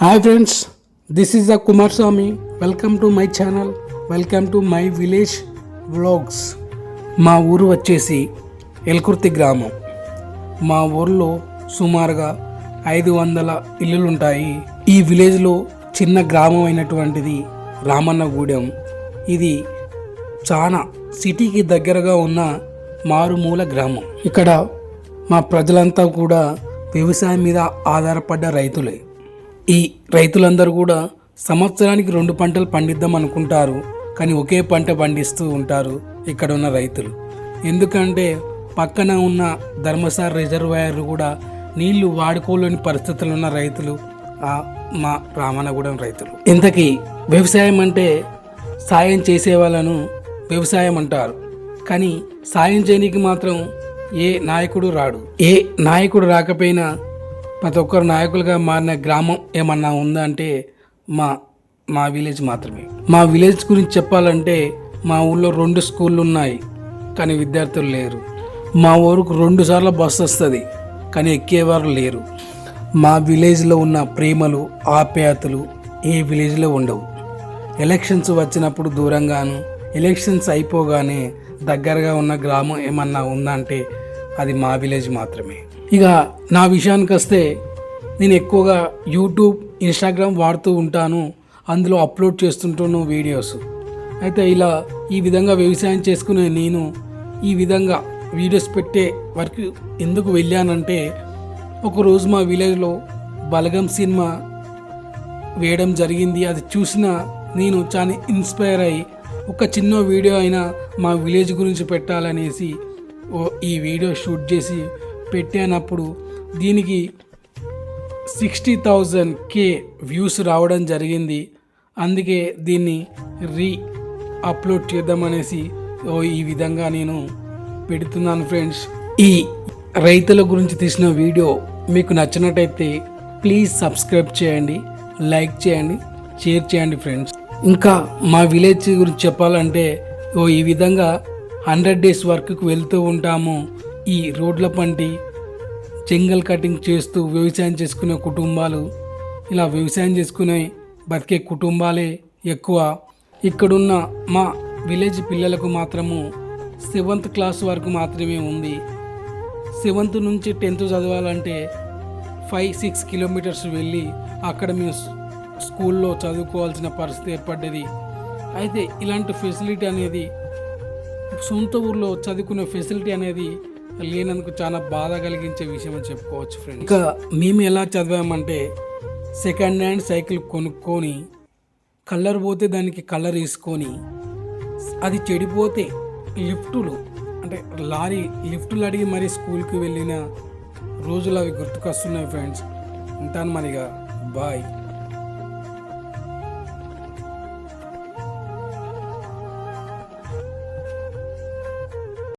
Hi friends, this is the Kumar Swami. Welcome to my channel, welcome to my village vlogs. మా ఊరు వచ్చేసి ఎల్కుర్తి గ్రామం. మా ఊర్లో సుమారుగా 500 ఇల్లులు ఉంటాయి. ఈ విలేజ్లో చిన్న గ్రామం అయినటువంటిది రామన్నగూడెం. ఇది చాలా సిటీకి దగ్గరగా ఉన్న మారుమూల గ్రామం. ఇక్కడ మా ప్రజలంతా కూడా వ్యవసాయం మీద ఆధారపడ్డ రైతులే. ఈ రైతులందరూ కూడా సంవత్సరానికి 2 పంటలు పండిద్దాం అనుకుంటారు, కానీ ఒకే పంట పండిస్తూ ఉంటారు ఇక్కడ ఉన్న రైతులు. ఎందుకంటే పక్కన ఉన్న ధర్మసార రిజర్వాయర్ కూడా నీళ్లు వాడుకోలేని పరిస్థితులు ఉన్న రైతులు మా రామన్నగూడెం రైతులు. ఇంతకీ వ్యవసాయం అంటే సాయం చేసే వాళ్ళను వ్యవసాయం అంటారు, కానీ సాయం చేయడానికి మాత్రం ఏ నాయకుడు రాడు. ఏ నాయకుడు రాకపోయినా ప్రతి ఒక్కరు నాయకులుగా మారిన గ్రామం ఏమన్నా ఉందా అంటే మా విలేజ్ మాత్రమే. మా విలేజ్ గురించి చెప్పాలంటే మా ఊళ్ళో 2 స్కూళ్ళు ఉన్నాయి, కానీ విద్యార్థులు లేరు. మా ఊరుకు 2 సార్లు బస్సు వస్తుంది, కానీ ఎక్కేవారు లేరు. మా విలేజ్లో ఉన్న ప్రేమలు ఆప్యాయతలు ఏ విలేజ్లో ఉండవు. ఎలక్షన్స్ వచ్చినప్పుడు దూరంగాను, ఎలక్షన్స్ అయిపోగానే దగ్గరగా ఉన్న గ్రామం ఏమన్నా ఉందంటే అది మా విలేజ్ మాత్రమే. ఇక నా విషయానికి వస్తే నేను ఎక్కువగా యూట్యూబ్, ఇన్స్టాగ్రామ్ వాడుతూ ఉంటాను. అందులో అప్లోడ్ చేస్తుంటాను వీడియోస్. అయితే ఈ విధంగా వ్యవసాయం చేసుకునే నేను ఈ విధంగా వీడియోస్ పెట్టే వరకు ఎందుకు వెళ్ళానంటే, ఒకరోజు మా విలేజ్లో బలగం సినిమా వేయడం జరిగింది. అది చూసిన నేను చాలా ఇన్స్పైర్ అయ్యి ఒక చిన్న వీడియో అయినా మా విలేజ్ గురించి పెట్టాలనేసి ఈ వీడియో షూట్ చేసి పెట్టినప్పుడు దీనికి 60,000K వ్యూస్ రావడం జరిగింది. అందుకే దీన్ని అప్లోడ్ చేద్దామనేసి ఈ విధంగా నేను పెడుతున్నాను ఫ్రెండ్స్. ఈ రైతుల గురించి తీసిన వీడియో మీకు నచ్చినట్టయితే ప్లీజ్ సబ్స్క్రైబ్ చేయండి, లైక్ చేయండి, షేర్ చేయండి ఫ్రెండ్స్. ఇంకా మా విలేజ్ గురించి చెప్పాలంటే ఈ విధంగా 100 days వర్క్కి వెళ్తూ ఉంటాము. ఈ రోడ్ల పంటి జంగల్ కటింగ్ చేస్తూ వ్యవసాయం చేసుకునే కుటుంబాలు, ఇలా వ్యవసాయం చేసుకునే బతికే కుటుంబాలే ఎక్కువ. ఇక్కడున్న మా విలేజ్ పిల్లలకు మాత్రము 7th క్లాస్ వరకు మాత్రమే ఉంది. 7th నుంచి 10th చదవాలంటే 5-6 కిలోమీటర్స్ వెళ్ళి అక్కడ మేము స్కూల్లో చదువుకోవాల్సిన పరిస్థితి ఏర్పడ్డది. అయితే ఇలాంటి ఫెసిలిటీ అనేది, సొంత ఊర్లో చదువుకునే ఫెసిలిటీ అనేది లేనందుకు చాలా బాధ కలిగించే విషయం అని చెప్పుకోవచ్చు ఫ్రెండ్స్. ఇంకా మేము ఎలా చదివామంటే, సెకండ్ హ్యాండ్ సైకిల్ కొనుక్కొని కలర్ పోతే దానికి కలర్ వేసుకొని, అది చెడిపోతే లిఫ్టులు అడిగి మరీ స్కూల్కి వెళ్ళిన రోజులు అవి గుర్తుకొస్తున్నాయి ఫ్రెండ్స్. ఉంటాను మరిగా, బాయ్.